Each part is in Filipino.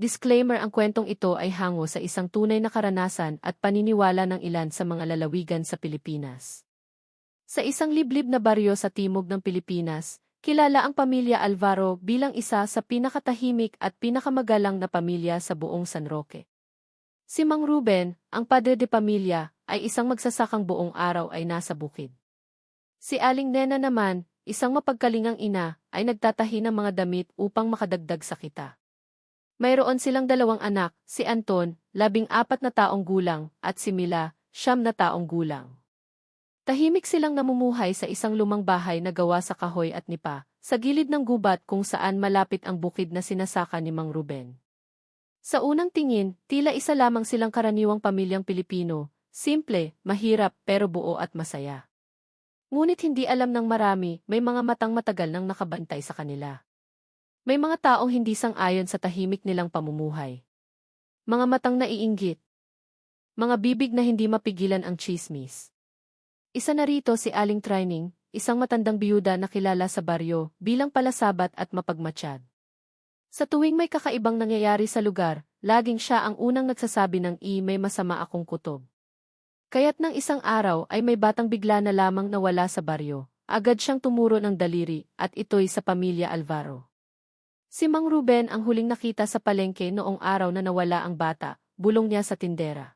Disclaimer: ang kwentong ito ay hango sa isang tunay na karanasan at paniniwala ng ilan sa mga lalawigan sa Pilipinas. Sa isang liblib na baryo sa timog ng Pilipinas, kilala ang pamilya Alvaro bilang isa sa pinakatahimik at pinakamagalang na pamilya sa buong San Roque. Si Mang Ruben, ang padre de pamilya, ay isang magsasakang buong araw ay nasa bukid. Si Aling Nena naman, isang mapagkalingang ina, ay nagtatahi ng mga damit upang makadagdag sa kita. Mayroon silang dalawang anak, si Anton, 14 na taong gulang, at si Mila, 9 na taong gulang. Tahimik silang namumuhay sa isang lumang bahay na gawa sa kahoy at nipa, sa gilid ng gubat kung saan malapit ang bukid na sinasaka ni Mang Ruben. Sa unang tingin, tila isa lamang silang karaniwang pamilyang Pilipino, simple, mahirap pero buo at masaya. Ngunit hindi alam ng marami, may mga matang matagal nang nakabantay sa kanila. May mga taong hindi sang-ayon sa tahimik nilang pamumuhay. Mga matang naiinggit. Mga bibig na hindi mapigilan ang tsismis. Isa na rito si Aling Trining, isang matandang biyuda na kilala sa baryo bilang palasabat at mapagmatsyag. Sa tuwing may kakaibang nangyayari sa lugar, laging siya ang unang nagsasabi ng may masama akong kutob. Kaya't ng isang araw ay may batang bigla na lamang nawala sa baryo, agad siyang tumuro ng daliri at ito'y sa pamilya Alvaro. Si Mang Ruben ang huling nakita sa palengke noong araw na nawala ang bata, bulong niya sa tindera.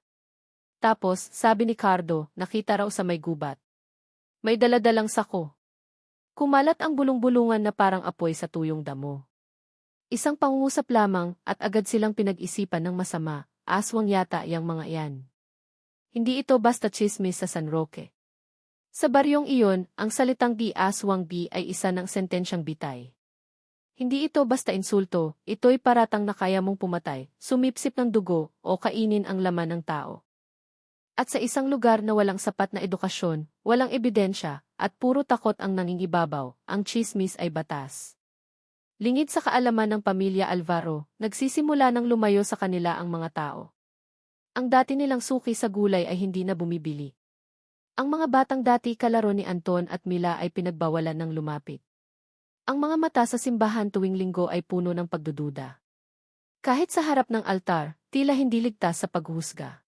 Tapos, sabi ni Cardo, nakita raw sa may gubat. May daladalang sako. Kumalat ang bulong-bulungan na parang apoy sa tuyong damo. Isang pangungusap lamang at agad silang pinag-isipan ng masama, aswang yata yang mga yan. Hindi ito basta chismis sa San Roque. Sa baryong iyon, ang salitang aswang ay isa ng sentensyang bitay. Hindi ito basta insulto, ito'y paratang na kaya mong pumatay, sumipsip ng dugo, o kainin ang laman ng tao. At sa isang lugar na walang sapat na edukasyon, walang ebidensya, at puro takot ang nangingibabaw, ang tsismis ay batas. Lingid sa kaalaman ng pamilya Alvaro, nagsisimula ng lumayo sa kanila ang mga tao. Ang dati nilang suki sa gulay ay hindi na bumibili. Ang mga batang dati kalaro ni Anton at Mila ay pinagbawalan ng lumapit. Ang mga mata sa simbahan tuwing linggo ay puno ng pagdududa. Kahit sa harap ng altar, tila hindi ligtas sa paghusga.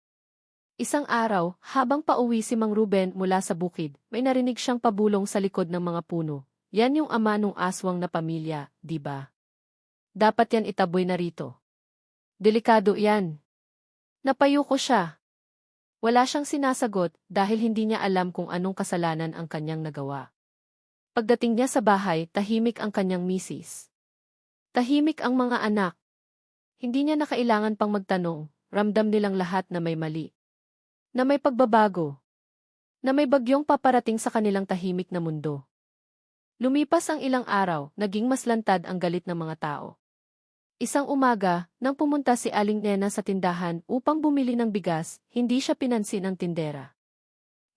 Isang araw, habang pauwi si Mang Ruben mula sa bukid, may narinig siyang pabulong sa likod ng mga puno. Yan yung ama nung aswang na pamilya, di ba? Dapat yan itaboy na rito. Delikado yan. Napayuko siya. Wala siyang sinasagot dahil hindi niya alam kung anong kasalanan ang kanyang nagawa. Pagdating niya sa bahay, tahimik ang kanyang misis. Tahimik ang mga anak. Hindi niya na kailangan pang magtanong, ramdam nilang lahat na may mali. Na may pagbabago. Na may bagyong paparating sa kanilang tahimik na mundo. Lumipas ang ilang araw, naging mas lantad ang galit ng mga tao. Isang umaga, nang pumunta si Aling Nena sa tindahan upang bumili ng bigas, hindi siya pinansin ng tindera.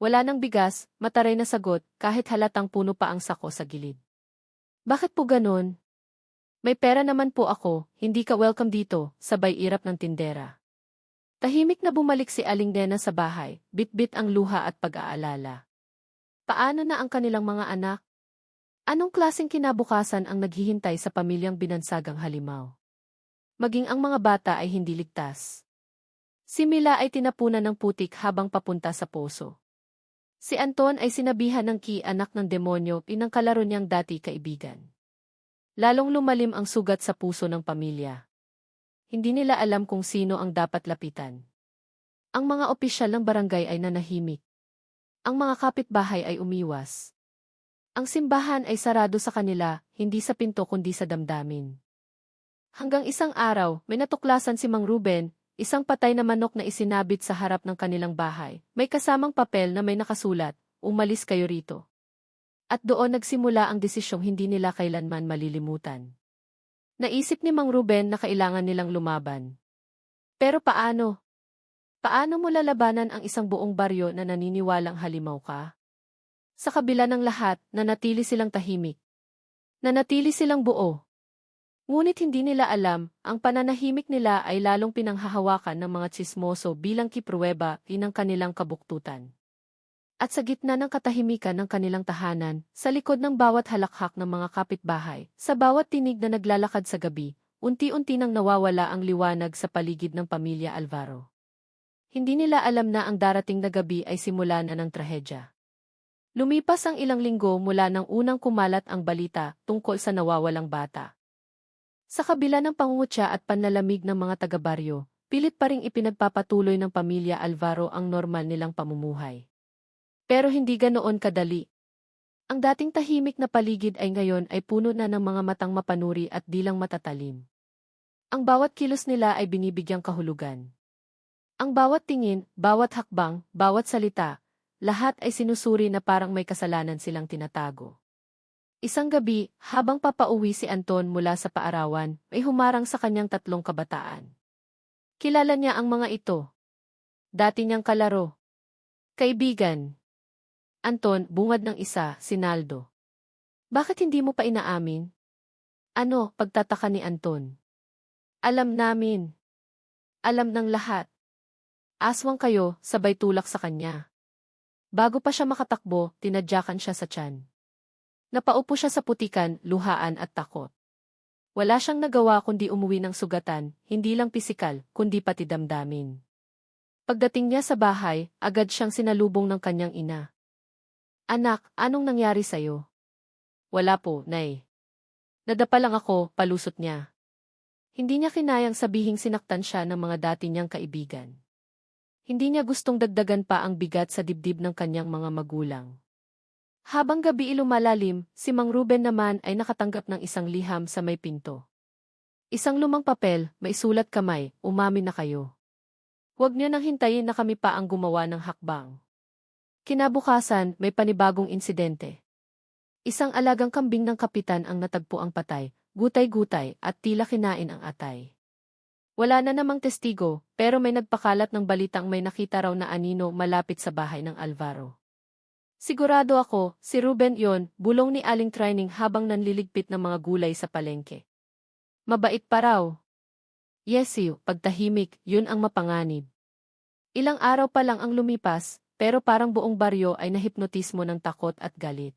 Wala ng bigas, mataray na sagot, kahit halatang puno pa ang sako sa gilid. Bakit po ganon? May pera naman po ako, hindi ka welcome dito, sabay irap ng tindera. Tahimik na bumalik si Aling Nena sa bahay, bit-bit ang luha at pag-aalala. Paano na ang kanilang mga anak? Anong klaseng kinabukasan ang naghihintay sa pamilyang binansagang halimaw? Maging ang mga bata ay hindi ligtas. Si Mila ay tinapunan ng putik habang papunta sa poso. Si Anton ay sinabihan ng anak ng demonyo, inangkalaro niyang dati kaibigan. Lalong lumalim ang sugat sa puso ng pamilya. Hindi nila alam kung sino ang dapat lapitan. Ang mga opisyal ng barangay ay nanahimik. Ang mga kapitbahay ay umiwas. Ang simbahan ay sarado sa kanila, hindi sa pinto kundi sa damdamin. Hanggang isang araw, may natuklasan si Mang Ruben, isang patay na manok na isinabit sa harap ng kanilang bahay. May kasamang papel na may nakasulat, umalis kayo rito. At doon nagsimula ang desisyong hindi nila kailanman malilimutan. Naisip ni Mang Ruben na kailangan nilang lumaban. Pero paano? Paano mo lalabanan ang isang buong baryo na naniniwalang halimaw ka? Sa kabila ng lahat, nanatili silang tahimik. Nanatili silang buo. Ngunit hindi nila alam, ang pananahimik nila ay lalong pinanghahawakan ng mga tsismoso bilang kipruweba ng kanilang kabuktutan. At sa gitna ng katahimikan ng kanilang tahanan, sa likod ng bawat halakhak ng mga kapitbahay, sa bawat tinig na naglalakad sa gabi, unti-unti nang nawawala ang liwanag sa paligid ng pamilya Alvaro. Hindi nila alam na ang darating na gabi ay simula na ng trahedya. Lumipas ang ilang linggo mula nang unang kumalat ang balita tungkol sa nawawalang bata. Sa kabila ng pangungutya at panlalamig ng mga taga-baryo, pilit pa ring ipinagpapatuloy ng pamilya Alvaro ang normal nilang pamumuhay. Pero hindi ganoon kadali. Ang dating tahimik na paligid ay ngayon ay puno na ng mga matang mapanuri at dilang matatalim. Ang bawat kilos nila ay binibigyang kahulugan. Ang bawat tingin, bawat hakbang, bawat salita, lahat ay sinusuri na parang may kasalanan silang tinatago. Isang gabi, habang papauwi si Anton mula sa paarawan, may humarang sa kanyang 3 kabataan. Kilala niya ang mga ito. Dati niyang kalaro. Kaibigan. Anton, bungad ng isa, si Naldo. Bakit hindi mo pa inaamin? Ano, pagtataka ni Anton. Alam namin. Alam ng lahat. Aswang kayo, sabay tulak sa kanya. Bago pa siya makatakbo, tinadyakan siya sa tiyan. Napaupo siya sa putikan, luhaan at takot. Wala siyang nagawa kundi umuwi ng sugatan, hindi lang pisikal, kundi pati damdamin. Pagdating niya sa bahay, agad siyang sinalubong ng kanyang ina. Anak, anong nangyari sa'yo? Wala po, Nay. Nadapa lang ako, palusot niya. Hindi niya kinayang sabihing sinaktan siya ng mga dati niyang kaibigan. Hindi niya gustong dagdagan pa ang bigat sa dibdib ng kanyang mga magulang. Habang gabi lumalalim, si Mang Ruben naman ay nakatanggap ng isang liham sa may pinto. Isang lumang papel, may sulat kamay, umamin na kayo. Huwag niyo nang hintayin na kami pa ang gumawa ng hakbang. Kinabukasan, may panibagong insidente. Isang alagang kambing ng kapitan ang natagpo ang patay, gutay-gutay at tila kinain ang atay. Wala na namang testigo, pero may nagpakalat ng balitang may nakita raw na anino malapit sa bahay ng Alvaro. Sigurado ako, si Ruben yon, bulong ni Aling Trining habang nanliligpit ng mga gulay sa palengke. Mabait pa raw. Yesiw, pagtahimik, yun ang mapanganib. Ilang araw pa lang ang lumipas, pero parang buong baryo ay nahipnotismo ng takot at galit.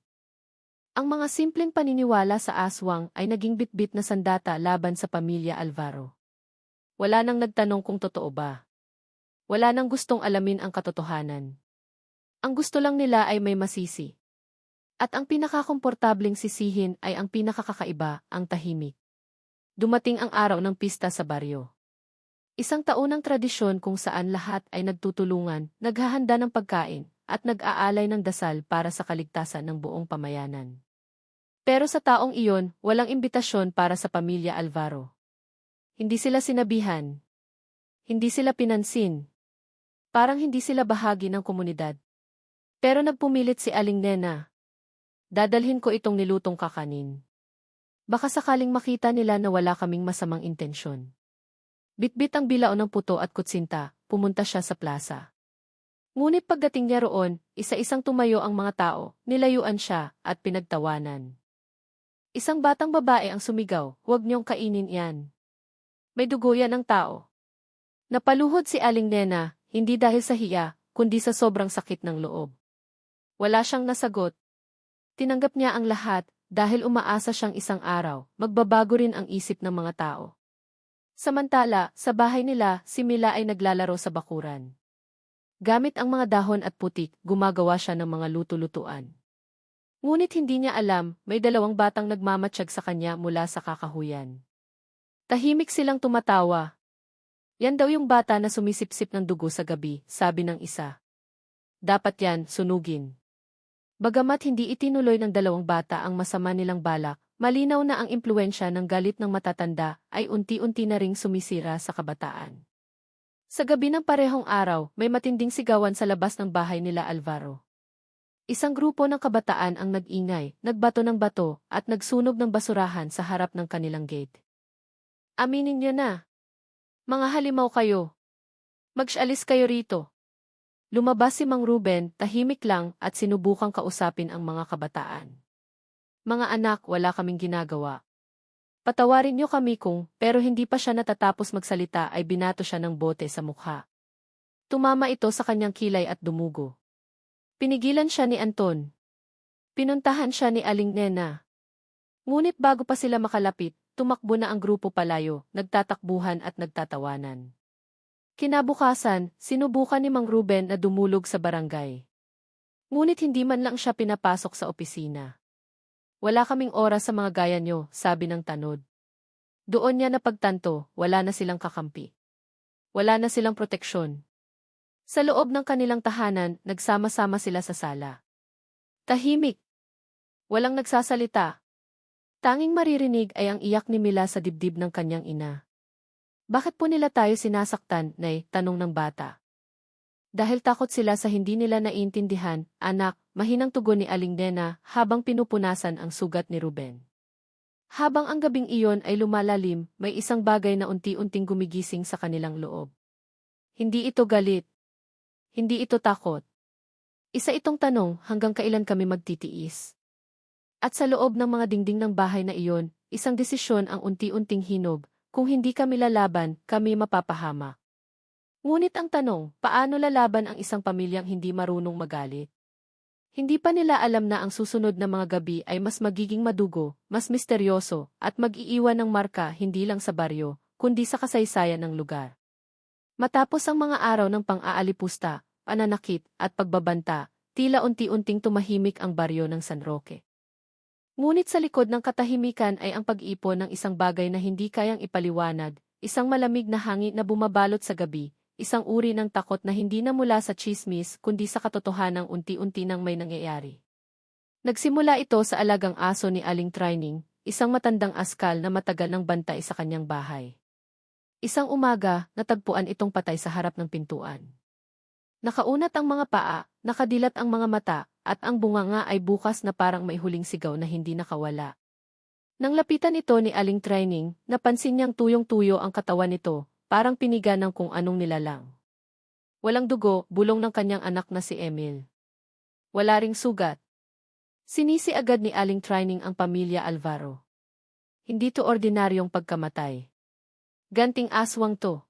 Ang mga simpleng paniniwala sa aswang ay naging bitbit na sandata laban sa pamilya Alvaro. Wala nang nagtanong kung totoo ba. Wala nang gustong alamin ang katotohanan. Ang gusto lang nila ay may masisi. At ang pinakakomportabling sisihin ay ang pinakakakaiba, ang tahimik. Dumating ang araw ng pista sa baryo. Isang taunang tradisyon kung saan lahat ay nagtutulungan, naghahanda ng pagkain, at nag-aalay ng dasal para sa kaligtasan ng buong pamayanan. Pero sa taong iyon, walang imbitasyon para sa pamilya Alvaro. Hindi sila sinabihan. Hindi sila pinansin. Parang hindi sila bahagi ng komunidad. Pero nagpumilit si Aling Nena. Dadalhin ko itong nilutong kakanin. Baka sakaling makita nila na wala kaming masamang intensyon. Bitbit ang bilao ng puto at kutsinta, pumunta siya sa plaza. Ngunit pagdating niya roon, isa-isang tumayo ang mga tao, nilayuan siya, at pinagtawanan. Isang batang babae ang sumigaw, huwag niyong kainin yan. May dugo yan ng tao. Napaluhod si Aling Nena, hindi dahil sa hiya, kundi sa sobrang sakit ng loob. Wala siyang nasagot. Tinanggap niya ang lahat, dahil umaasa siyang isang araw, magbabago rin ang isip ng mga tao. Samantala, sa bahay nila, si Mila ay naglalaro sa bakuran. Gamit ang mga dahon at putik, gumagawa siya ng mga luto-lutuan. Ngunit hindi niya alam, may 2 batang nagmamatsyag sa kanya mula sa kakahuyan. Tahimik silang tumatawa. Yan daw yung bata na sumisipsip ng dugo sa gabi, sabi ng isa. Dapat yan, sunugin. Bagamat hindi itinuloy ng 2 bata ang masama nilang balak, malinaw na ang impluwensya ng galit ng matatanda ay unti-unti na ring sumisira sa kabataan. Sa gabi ng parehong araw, may matinding sigawan sa labas ng bahay nila Alvaro. Isang grupo ng kabataan ang nag-ingay, nagbato ng bato, at nagsunog ng basurahan sa harap ng kanilang gate. Aminin niyo na. Mga halimaw kayo. Mag-alis kayo rito. Lumabas si Mang Ruben, tahimik lang, at sinubukang kausapin ang mga kabataan. Mga anak, wala kaming ginagawa. Patawarin niyo kami pero hindi pa siya natatapos magsalita ay binato siya ng bote sa mukha. Tumama ito sa kanyang kilay at dumugo. Pinigilan siya ni Anton. Pinuntahan siya ni Aling Nena. Ngunit bago pa sila makalapit, tumakbo na ang grupo palayo, nagtatakbuhan at nagtatawanan. Kinabukasan, sinubukan ni Mang Ruben na dumulog sa barangay. Ngunit hindi man lang siya pinapasok sa opisina. Wala kaming oras sa mga gaya nyo, sabi ng tanod. Doon niya napagtanto, wala na silang kakampi. Wala na silang proteksyon. Sa loob ng kanilang tahanan, nagsama-sama sila sa sala. Tahimik. Walang nagsasalita. Tanging maririnig ay ang iyak ni Mila sa dibdib ng kanyang ina. Bakit po nila tayo sinasaktan, Nay? Tanong ng bata. Dahil takot sila sa hindi nila naiintindihan, anak, mahinang tugon ni Aling Nena habang pinupunasan ang sugat ni Ruben. Habang ang gabing iyon ay lumalalim, may isang bagay na unti-unting gumigising sa kanilang loob. Hindi ito galit. Hindi ito takot. Isa itong tanong, hanggang kailan kami magtitiis? At sa loob ng mga dingding ng bahay na iyon, isang desisyon ang unti-unting hinog, kung hindi kami lalaban, kami mapapahama. Ngunit ang tanong, paano lalaban ang isang pamilyang hindi marunong magalit? Hindi pa nila alam na ang susunod na mga gabi ay mas magiging madugo, mas misteryoso, at mag-iiwan ng marka hindi lang sa baryo, kundi sa kasaysayan ng lugar. Matapos ang mga araw ng pang-aalipusta, pananakit, at pagbabanta, tila unti-unting tumahimik ang baryo ng San Roque. Ngunit sa likod ng katahimikan ay ang pag-ipon ng isang bagay na hindi kayang ipaliwanag, isang malamig na hangin na bumabalot sa gabi, isang uri ng takot na hindi na mula sa tsismis kundi sa katotohanang unti-unti nang may nangyayari. Nagsimula ito sa alagang aso ni Aling Trining, isang matandang askal na matagal ng bantay sa kanyang bahay. Isang umaga, natagpuan itong patay sa harap ng pintuan. Nakaunat ang mga paa, nakadilat ang mga mata, at ang bunganga ay bukas na parang may huling sigaw na hindi nakawala. Nang lapitan ito ni Aling Trining, napansin niyang tuyong-tuyo ang katawan nito, parang piniga ng kung anong nilalang. Walang dugo, bulong ng kanyang anak na si Emil. Wala ring sugat. Sinisi agad ni Aling Trining ang pamilya Alvaro. Hindi to ordinaryong pagkamatay. Ganting aswang to.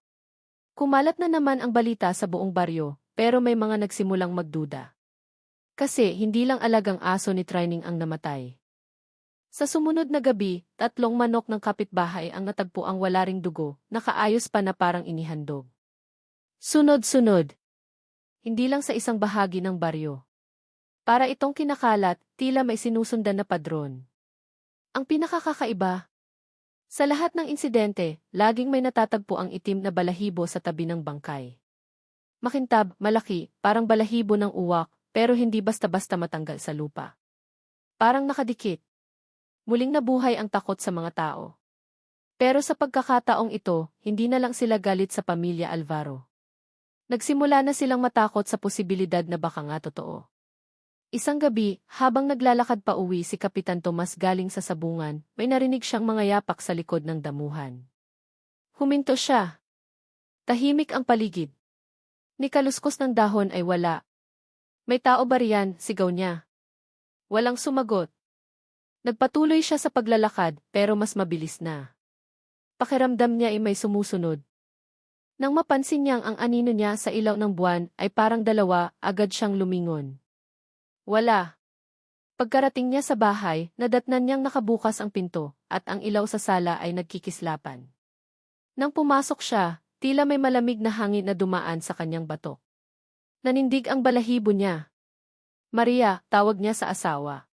Kumalat na naman ang balita sa buong baryo, pero may mga nagsimulang magduda. Kasi hindi lang alagang aso ni Trining ang namatay. Sa sumunod na gabi, 3 manok ng kapitbahay ang natagpuang wala ring dugo, nakaayos pa na parang inihandog. Sunod-sunod. Hindi lang sa isang bahagi ng baryo. Para itong kinakalat, tila may sinusundan na padron. Ang pinakakakaiba, sa lahat ng insidente, laging may natatagpo ang itim na balahibo sa tabi ng bangkay. Makintab, malaki, parang balahibo ng uwak, pero hindi basta-basta matanggal sa lupa. Parang nakadikit. Muling nabuhay ang takot sa mga tao. Pero sa pagkakataong ito, hindi na lang sila galit sa pamilya Alvaro. Nagsimula na silang matakot sa posibilidad na baka nga totoo. Isang gabi, habang naglalakad pa uwi si Kapitan Tomas galing sa sabungan, may narinig siyang mga yapak sa likod ng damuhan. Huminto siya. Tahimik ang paligid. Ni kaluskos ng dahon ay wala. May tao ba riyan? Sigaw niya. Walang sumagot. Nagpatuloy siya sa paglalakad, pero mas mabilis na. Pakiramdam niya ay may sumusunod. Nang mapansin niyang ang anino niya sa ilaw ng buwan ay parang dalawa, agad siyang lumingon. Wala. Pagkarating niya sa bahay, nadatnan niyang nakabukas ang pinto, at ang ilaw sa sala ay nagkikislapan. Nang pumasok siya, tila may malamig na hangin na dumaan sa kanyang batok. Nanindig ang balahibo niya. Maria, tawag niya sa asawa.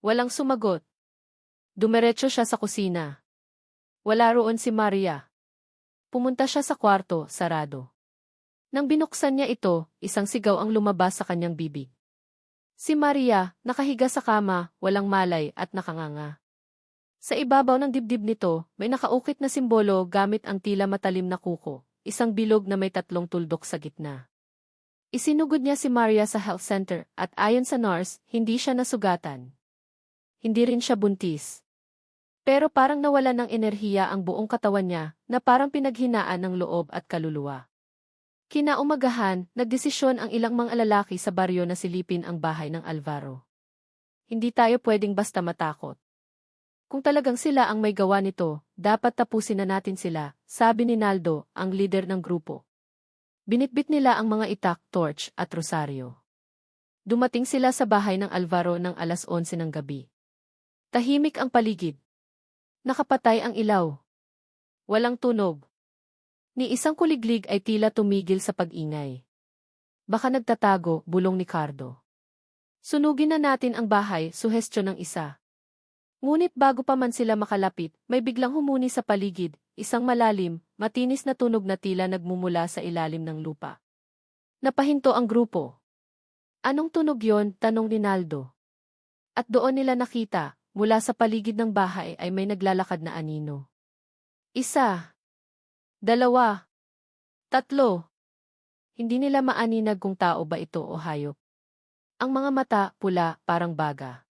Walang sumagot. Dumiretso siya sa kusina. Wala roon si Maria. Pumunta siya sa kwarto, sarado. Nang binuksan niya ito, isang sigaw ang lumabas sa kanyang bibig. Si Maria, nakahiga sa kama, walang malay at nakanganga. Sa ibabaw ng dibdib nito, may nakaukit na simbolo gamit ang tila matalim na kuko, isang bilog na may 3 tuldok sa gitna. Isinugod niya si Maria sa health center at ayon sa nurse, hindi siya nasugatan. Hindi rin siya buntis. Pero parang nawala ng enerhiya ang buong katawan niya na parang pinaghinaan ng loob at kaluluwa. Kinaumagahan, nagdesisyon ang ilang mga lalaki sa baryo na silipin ang bahay ng Alvaro. Hindi tayo pwedeng basta matakot. Kung talagang sila ang may gawa nito, dapat tapusin na natin sila, sabi ni Naldo, ang leader ng grupo. Binitbit nila ang mga itak, torch, at rosaryo. Dumating sila sa bahay ng Alvaro ng 11:00 ng gabi. Tahimik ang paligid. Nakapatay ang ilaw. Walang tunog. Ni isang kuliglig ay tila tumigil sa pag-ingay. Baka nagtatago, bulong ni Cardo. Sunugin na natin ang bahay, suhestyon ng isa. Ngunit bago pa man sila makalapit, may biglang humuni sa paligid, isang malalim, matinis na tunog na tila nagmumula sa ilalim ng lupa. Napahinto ang grupo. Anong tunog yon? Tanong ni Naldo. At doon nila nakita, mula sa paligid ng bahay ay may naglalakad na anino. Isa. Dalawa. Tatlo. Hindi nila maaninag kung tao ba ito o hayop. Ang mga mata, pula, parang baga.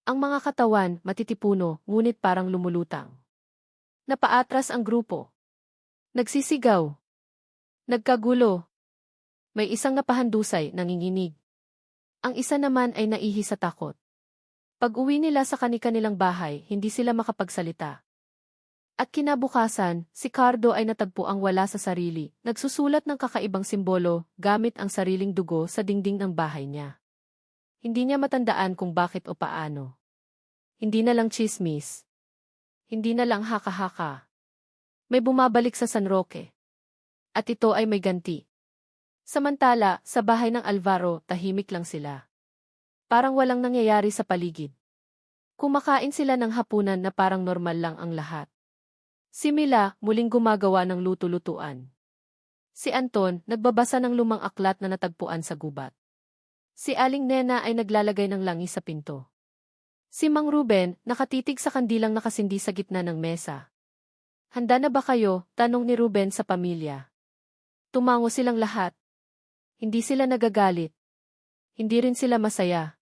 Ang mga katawan, matitipuno, ngunit parang lumulutang. Napaatras ang grupo. Nagsisigaw. Nagkagulo. May isang napahandusay, nanginginig. Ang isa naman ay naihi sa takot. Pag-uwi nila sa kani-kanilang bahay, hindi sila makapagsalita. At kinabukasan, si Cardo ay natagpuang wala sa sarili, nagsusulat ng kakaibang simbolo, gamit ang sariling dugo sa dingding ng bahay niya. Hindi niya matandaan kung bakit o paano. Hindi na lang chismis. Hindi na lang haka-haka. May bumabalik sa San Roque. At ito ay may ganti. Samantala, sa bahay ng Alvaro, tahimik lang sila. Parang walang nangyayari sa paligid. Kumakain sila ng hapunan na parang normal lang ang lahat. Si Mila, muling gumagawa ng luto-lutuan. Si Anton, nagbabasa ng lumang aklat na natagpuan sa gubat. Si Aling Nena ay naglalagay ng langis sa pinto. Si Mang Ruben, nakatitig sa kandilang nakasindi sa gitna ng mesa. Handa na ba kayo? Tanong ni Ruben sa pamilya. Tumango silang lahat. Hindi sila nagagalit. Hindi rin sila masaya.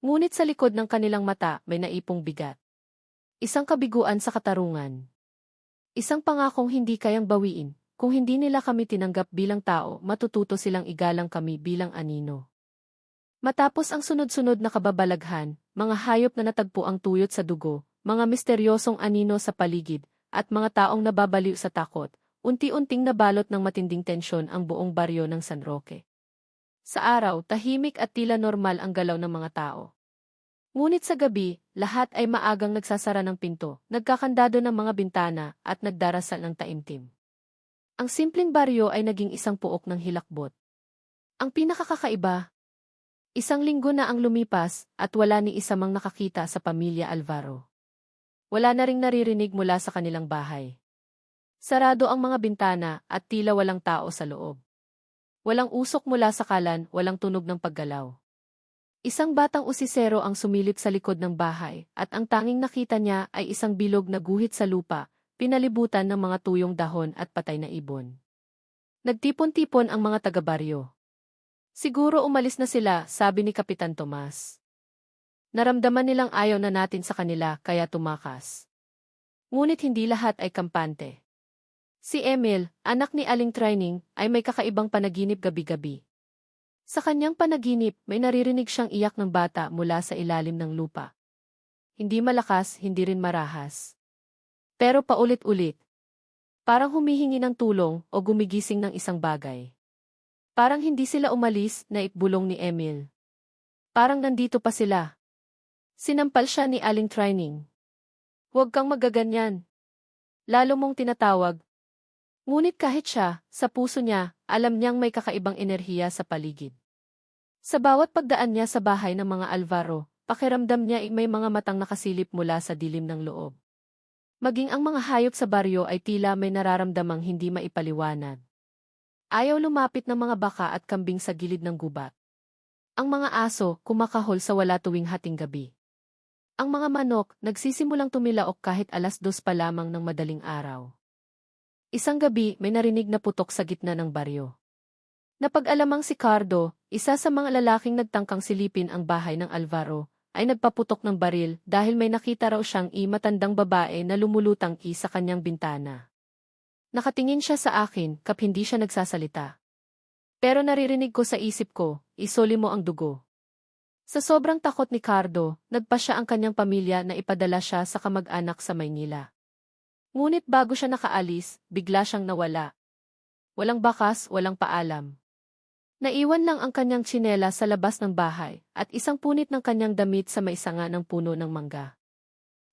Ngunit sa likod ng kanilang mata may naipong bigat. Isang kabiguan sa katarungan. Isang pangakong hindi kayang bawiin. Kung hindi nila kami tinanggap bilang tao, matututo silang igalang kami bilang anino. Matapos ang sunod-sunod na kababalaghan, mga hayop na natagpo ang tuyot sa dugo, mga misteryosong anino sa paligid, at mga taong nababaliw sa takot, unti-unting nabalot ng matinding tensyon ang buong baryo ng San Roque. Sa araw, tahimik at tila normal ang galaw ng mga tao. Ngunit sa gabi, lahat ay maagang nagsasara ng pinto, nagkakandado ng mga bintana, at nagdarasal ng taimtim. Ang simpleng baryo ay naging isang puok ng hilakbot. Ang pinakakakaiba, isang linggo na ang lumipas, at wala ni isa mang nakakita sa pamilya Alvaro. Wala na ring naririnig mula sa kanilang bahay. Sarado ang mga bintana at tila walang tao sa loob. Walang usok mula sa kalan, walang tunog ng paggalaw. Isang batang usisero ang sumilip sa likod ng bahay at ang tanging nakita niya ay isang bilog na guhit sa lupa, pinalibutan ng mga tuyong dahon at patay na ibon. Nagtipon-tipon ang mga taga-baryo. Siguro umalis na sila, sabi ni Kapitan Tomas. Naramdaman nilang ayaw na natin sa kanila kaya tumakas. Ngunit hindi lahat ay kampante. Si Emil, anak ni Aling Trining, ay may kakaibang panaginip gabi-gabi. Sa kanyang panaginip, may naririnig siyang iyak ng bata mula sa ilalim ng lupa. Hindi malakas, hindi rin marahas. Pero paulit-ulit. Parang humihingi ng tulong o gumigising ng isang bagay. Parang hindi sila umalis, naipbulong ni Emil. Parang nandito pa sila. Sinampal siya ni Aling Trining. Huwag kang magaganyan. Lalo mong tinatawag. Ngunit kahit siya, sa puso niya, alam niyang may kakaibang enerhiya sa paligid. Sa bawat pagdaan niya sa bahay ng mga Alvaro, pakiramdam niya may mga matang nakasilip mula sa dilim ng loob. Maging ang mga hayop sa baryo ay tila may nararamdamang hindi maipaliwanag. Ayaw lumapit ng mga baka at kambing sa gilid ng gubat. Ang mga aso, kumakahol sa wala tuwing hating gabi. Ang mga manok, nagsisimulang tumilaok kahit 2:00 pa lamang ng madaling araw. Isang gabi, may narinig na putok sa gitna ng baryo. Napag-alamang si Cardo, isa sa mga lalaking nagtangkang silipin ang bahay ng Alvaro, ay nagpaputok ng baril dahil may nakita raw siyang matandang babae na lumulutang sa kanyang bintana. Nakatingin siya sa akin, kap hindi siya nagsasalita. Pero naririnig ko sa isip ko, isoli mo ang dugo. Sa sobrang takot ni Cardo, nagpa siya ang kanyang pamilya na ipadala siya sa kamag-anak sa Maynila. Ngunit bago siya nakaalis, bigla siyang nawala. Walang bakas, walang paalam. Naiwan lang ang kanyang tsinela sa labas ng bahay at isang punit ng kanyang damit sa may sanga ng puno ng mangga.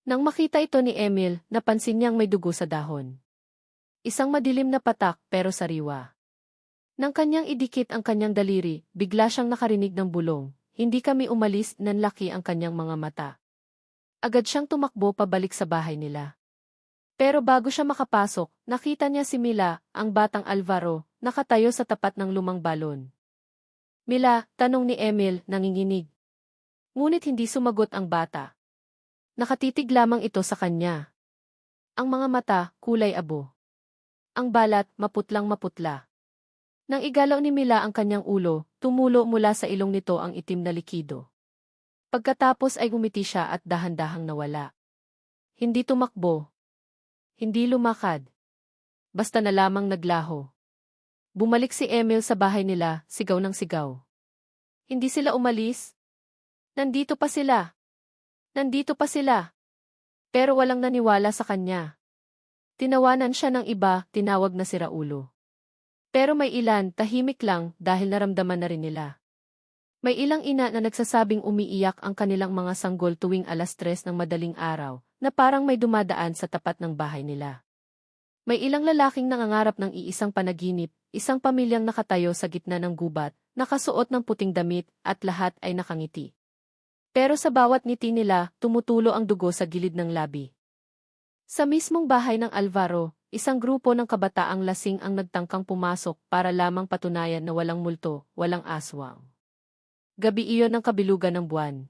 Nang makita ito ni Emil, napansin niyang may dugo sa dahon. Isang madilim na patak pero sariwa. Nang kanyang idikit ang kanyang daliri, bigla siyang nakarinig ng bulong. Hindi kami umalis, nanlaki ang kanyang mga mata. Agad siyang tumakbo pabalik sa bahay nila. Pero bago siya makapasok, nakita niya si Mila, ang batang Alvaro, nakatayo sa tapat ng lumang balon. Mila, tanong ni Emil, nanginginig. Ngunit hindi sumagot ang bata. Nakatitig lamang ito sa kanya. Ang mga mata, kulay abo. Ang balat, maputlang maputla. Nang igalaw ni Mila ang kanyang ulo, tumulo mula sa ilong nito ang itim na likido. Pagkatapos ay umiti siya at dahan-dahang nawala. Hindi tumakbo. Hindi lumakad. Basta na lamang naglaho. Bumalik si Emil sa bahay nila, sigaw ng sigaw. Hindi sila umalis? Nandito pa sila. Nandito pa sila. Pero walang naniwala sa kanya. Tinawanan siya ng iba, tinawag na si Raulo. Pero may ilan, tahimik lang dahil naramdaman na rin nila. May ilang ina na nagsasabing umiiyak ang kanilang mga sanggol tuwing 3:00 ng madaling araw, na parang may dumadaan sa tapat ng bahay nila. May ilang lalaking nangangarap ng iisang panaginip, isang pamilyang nakatayo sa gitna ng gubat, nakasuot ng puting damit, at lahat ay nakangiti. Pero sa bawat ngiti nila, tumutulo ang dugo sa gilid ng labi. Sa mismong bahay ng Alvaro, isang grupo ng kabataang lasing ang nagtangkang pumasok para lamang patunayan na walang multo, walang aswang. Gabi iyon ng kabilugan ng buwan.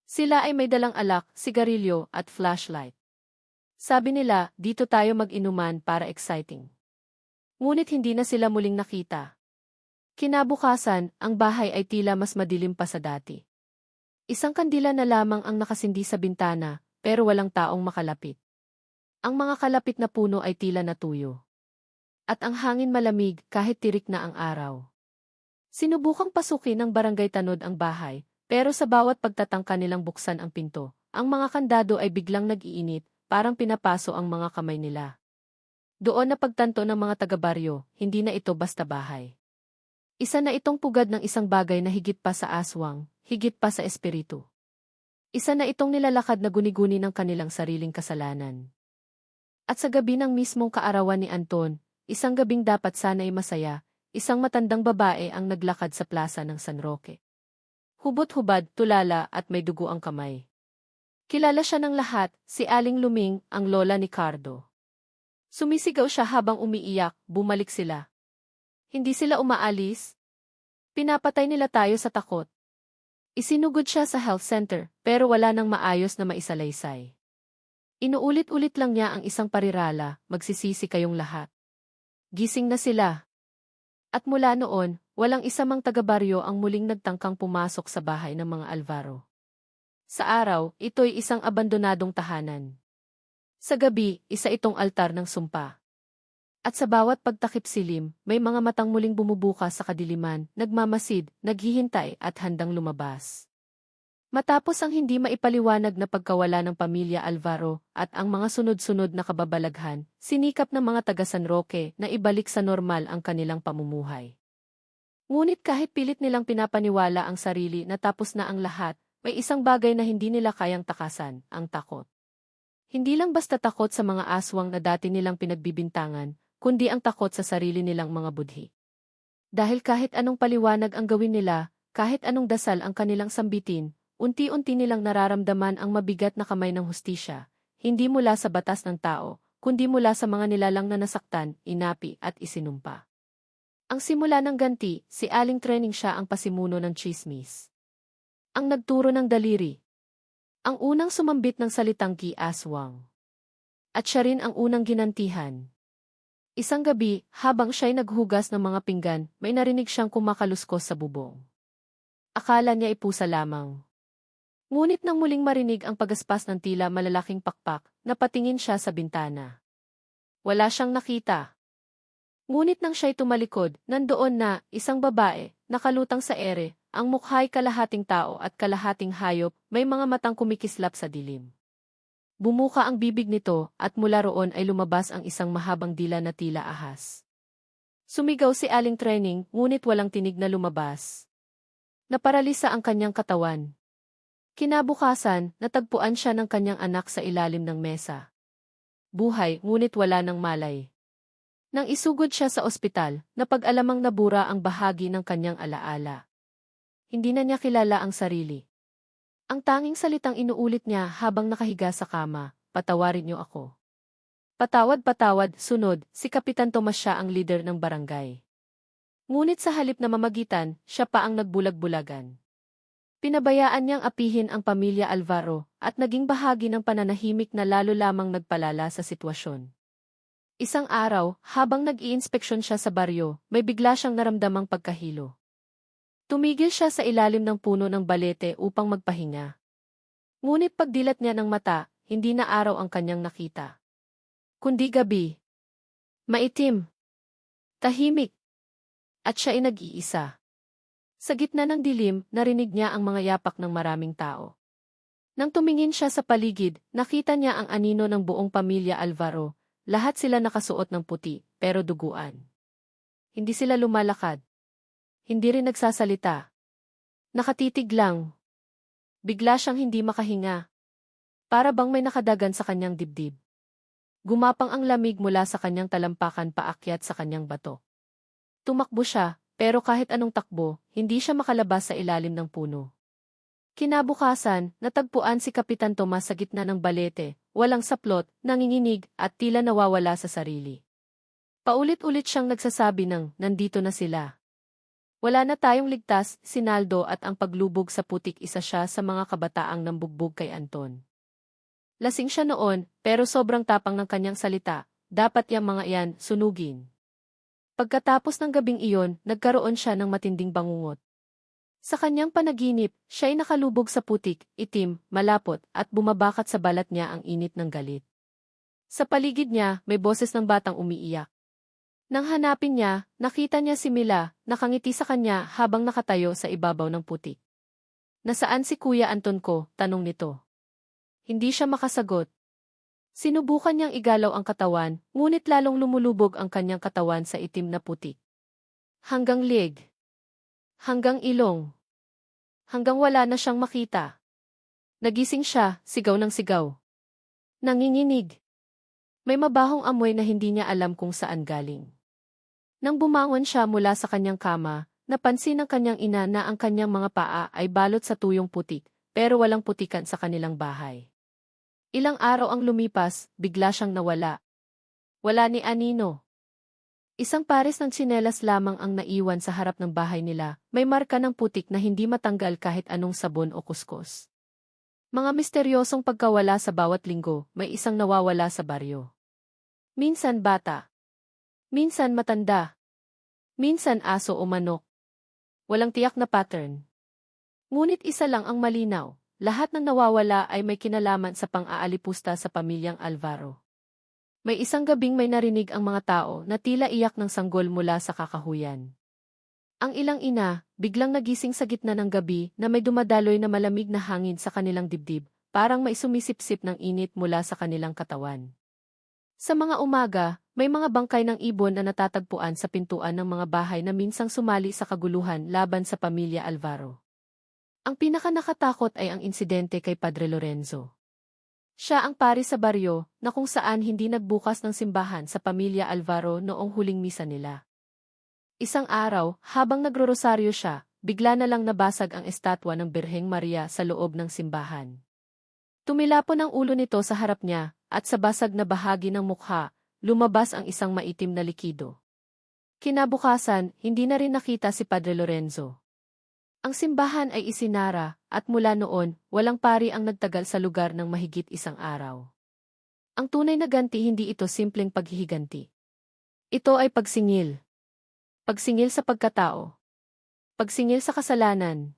Sila ay may dalang alak, sigarilyo, at flashlight. Sabi nila, dito tayo mag-inuman para exciting. Ngunit hindi na sila muling nakita. Kinabukasan, ang bahay ay tila mas madilim pa sa dati. Isang kandila na lamang ang nakasindi sa bintana, pero walang taong makalapit. Ang mga kalapit na puno ay tila natuyo. At ang hangin malamig kahit tirik na ang araw. Sinubukang pasukin ng barangay tanod ang bahay, pero sa bawat pagtatangka nilang buksan ang pinto, ang mga kandado ay biglang nag-iinit, parang pinapaso ang mga kamay nila. Doon na pagtanto ng mga taga-baryo, hindi na ito basta bahay. Isa na itong pugad ng isang bagay na higit pa sa aswang, higit pa sa espiritu. Isa na itong nilalakad na guni-guni ng kanilang sariling kasalanan. At sa gabi ng mismong kaarawan ni Anton, isang gabing dapat sana'y masaya, isang matandang babae ang naglakad sa plaza ng San Roque. Hubot-hubad, tulala at may dugo ang kamay. Kilala siya ng lahat, si Aling Luming, ang lola ni Cardo. Sumisigaw siya habang umiiyak, bumalik sila. Hindi sila umaalis. Pinapatay nila tayo sa takot. Isinugod siya sa health center, pero wala nang maayos na maisalaysay. Inuulit-ulit lang niya ang isang parirala, magsisisi kayong lahat. Gising na sila. At mula noon, walang isa mang taga-baryo ang muling nagtangkang pumasok sa bahay ng mga Alvaro. Sa araw, ito'y isang abandonadong tahanan. Sa gabi, isa itong altar ng sumpa. At sa bawat pagtakip silim, may mga matang muling bumubukas sa kadiliman, nagmamasid, naghihintay at handang lumabas. Matapos ang hindi maipaliwanag na pagkawala ng pamilya Alvaro at ang mga sunod-sunod na kababalaghan, sinikap ng mga taga San Roque na ibalik sa normal ang kanilang pamumuhay. Ngunit kahit pilit nilang pinapaniwala ang sarili na tapos na ang lahat, may isang bagay na hindi nila kayang takasan, ang takot. Hindi lang basta takot sa mga aswang na dati nilang pinagbibintangan, kundi ang takot sa sarili nilang mga budhi. Dahil kahit anong paliwanag ang gawin nila, kahit anong dasal ang kanilang sambitin, unti-unti nilang nararamdaman ang mabigat na kamay ng hustisya, hindi mula sa batas ng tao, kundi mula sa mga nilalang na nasaktan, inapi at isinumpa. Ang simula ng ganti, si Aling Training siya ang pasimuno ng tsismis. Ang nagturo ng daliri. Ang unang sumambit ng salitang ki-aswang. At siya rin ang unang ginantihan. Isang gabi, habang siya'y naghugas ng mga pinggan, may narinig siyang kumakaluskos sa bubong. Akala niya pusa lamang. Ngunit nang muling marinig ang pagaspas ng tila malalaking pakpak, napatingin siya sa bintana. Wala siyang nakita. Ngunit nang siya'y tumalikod, nandoon na, isang babae, nakalutang sa ere, ang mukha'y kalahating tao at kalahating hayop, may mga matang kumikislap sa dilim. Bumuka ang bibig nito at mula roon ay lumabas ang isang mahabang dila na tila ahas. Sumigaw si Aling Training, ngunit walang tinig na lumabas. Naparalisa ang kanyang katawan. Kinabukasan, natagpuan siya ng kanyang anak sa ilalim ng mesa. Buhay, ngunit wala ng malay. Nang isugod siya sa ospital, napag-alamang nabura ang bahagi ng kanyang alaala. Hindi na niya kilala ang sarili. Ang tanging salitang inuulit niya habang nakahiga sa kama, "Patawarin niyo ako." Patawad, patawad, sunod, si Kapitan Tomas siya ang leader ng barangay. Ngunit sa halip na mamagitan, siya pa ang nagbulag-bulagan. Pinabayaan niyang apihin ang pamilya Alvaro at naging bahagi ng pananahimik na lalo lamang nagpalala sa sitwasyon. Isang araw, habang nag-iinspeksyon siya sa baryo, may bigla siyang naramdamang pagkahilo. Tumigil siya sa ilalim ng puno ng balete upang magpahinga. Ngunit pagdilat niya ng mata, hindi na araw ang kanyang nakita, kundi gabi. Maitim, tahimik, at siya ay nag-iisa. Sa gitna ng dilim, narinig niya ang mga yapak ng maraming tao. Nang tumingin siya sa paligid, nakita niya ang anino ng buong pamilya Alvaro. Lahat sila nakasuot ng puti, pero duguan. Hindi sila lumalakad. Hindi rin nagsasalita. Nakatitig lang. Bigla siyang hindi makahinga. Para bang may nakadagan sa kanyang dibdib. Gumapang ang lamig mula sa kanyang talampakan paakyat sa kanyang bato. Tumakbo siya, pero kahit anong takbo, hindi siya makalabas sa ilalim ng puno. Kinabukasan, natagpuan si Kapitan Tomas sa gitna ng balete, walang saplot, nanginginig, at tila nawawala sa sarili. Paulit-ulit siyang nagsasabi ng, "Nandito na sila. Wala na tayong ligtas," Sinaldo at ang paglubog sa putik isa siya sa mga kabataang nambugbog kay Anton. Lasing siya noon, pero sobrang tapang ng kanyang salita, dapat yang mga iyan sunugin. Pagkatapos ng gabing iyon, nagkaroon siya ng matinding bangungot. Sa kanyang panaginip, siya ay nakalubog sa putik, itim, malapot, at bumabakat sa balat niya ang init ng galit. Sa paligid niya, may boses ng batang umiiyak. Nang hanapin niya, nakita niya si Mila, nakangiti sa kanya habang nakatayo sa ibabaw ng putik. "Nasaan si Kuya Anton ko?" tanong nito. Hindi siya makasagot. Sinubukan niyang igalaw ang katawan, ngunit lalong lumulubog ang kanyang katawan sa itim na putik. Hanggang lieg. Hanggang ilong. Hanggang wala na siyang makita. Nagising siya, sigaw ng sigaw. Nanginginig. May mabahong amoy na hindi niya alam kung saan galing. Nang bumangon siya mula sa kanyang kama, napansin ng kanyang ina na ang kanyang mga paa ay balot sa tuyong putik, pero walang putikan sa kanilang bahay. Ilang araw ang lumipas, bigla siyang nawala. Wala ni anino. Isang pares ng tsinelas lamang ang naiwan sa harap ng bahay nila, may marka ng putik na hindi matanggal kahit anong sabon o kuskos. Mga misteryosong pagkawala sa bawat linggo, may isang nawawala sa baryo. Minsan bata. Minsan matanda. Minsan aso o manok. Walang tiyak na pattern. Ngunit isa lang ang malinaw. Lahat ng nawawala ay may kinalaman sa pang-aalipusta sa pamilyang Alvaro. May isang gabing may narinig ang mga tao na tila iyak ng sanggol mula sa kakahuyan. Ang ilang ina, biglang nagising sa gitna ng gabi na may dumadaloy na malamig na hangin sa kanilang dibdib, parang may sumisipsip ng init mula sa kanilang katawan. Sa mga umaga, may mga bangkay ng ibon na natatagpuan sa pintuan ng mga bahay na minsang sumali sa kaguluhan laban sa pamilya Alvaro. Ang pinakanakatakot ay ang insidente kay Padre Lorenzo. Siya ang pari sa baryo na kung saan hindi nagbukas ng simbahan sa pamilya Alvaro noong huling misa nila. Isang araw, habang nagro-rosaryo siya, bigla na lang nabasag ang estatwa ng Birheng Maria sa loob ng simbahan. Tumilapon ang ulo nito sa harap niya, at sa basag na bahagi ng mukha, lumabas ang isang maitim na likido. Kinabukasan, hindi na rin nakita si Padre Lorenzo. Ang simbahan ay isinara, at mula noon, walang pari ang nagtagal sa lugar ng mahigit isang araw. Ang tunay na ganti hindi ito simpleng paghihiganti. Ito ay pagsingil. Pagsingil sa pagkatao. Pagsingil sa kasalanan.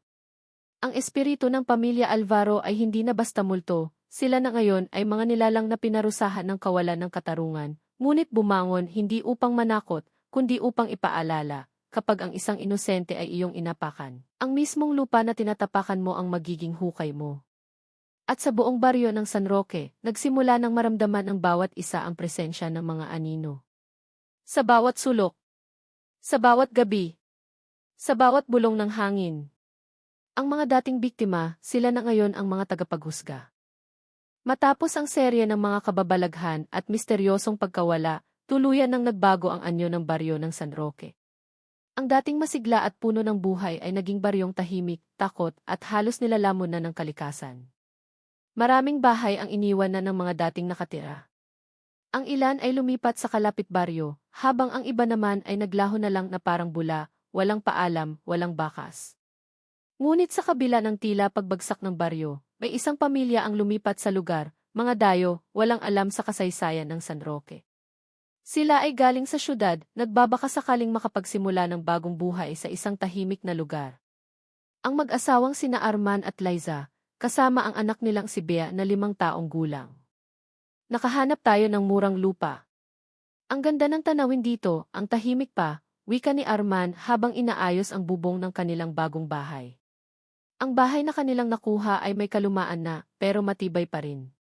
Ang espiritu ng pamilya Alvaro ay hindi na basta multo, sila na ngayon ay mga nilalang na pinarusahan ng kawalan ng katarungan, ngunit bumangon hindi upang manakot, kundi upang ipaalala. Kapag ang isang inosente ay iyong inapakan, ang mismong lupa na tinatapakan mo ang magiging hukay mo. At sa buong baryo ng San Roque, nagsimula ng maramdaman ang bawat isa ang presensya ng mga anino. Sa bawat sulok, sa bawat gabi, sa bawat bulong ng hangin. Ang mga dating biktima, sila na ngayon ang mga tagapaghusga. Matapos ang serye ng mga kababalaghan at misteryosong pagkawala, tuluyan nang nagbago ang anyo ng baryo ng San Roque. Ang dating masigla at puno ng buhay ay naging baryong tahimik, takot at halos nilalamon na ng kalikasan. Maraming bahay ang iniwan na ng mga dating nakatira. Ang ilan ay lumipat sa kalapit baryo, habang ang iba naman ay naglaho na lang na parang bula, walang paalam, walang bakas. Ngunit sa kabila ng tila pagbagsak ng baryo, may isang pamilya ang lumipat sa lugar, mga dayo, walang alam sa kasaysayan ng San Roque. Sila ay galing sa syudad, nagbabaka sakaling makapagsimula ng bagong buhay sa isang tahimik na lugar. Ang mag-asawang sina Arman at Liza, kasama ang anak nilang si Bea na 5 taong gulang. Nakahanap tayo ng murang lupa. Ang ganda ng tanawin dito, ang tahimik pa, wika ni Arman habang inaayos ang bubong ng kanilang bagong bahay. Ang bahay na kanilang nakuha ay may kalumaan na, pero matibay pa rin.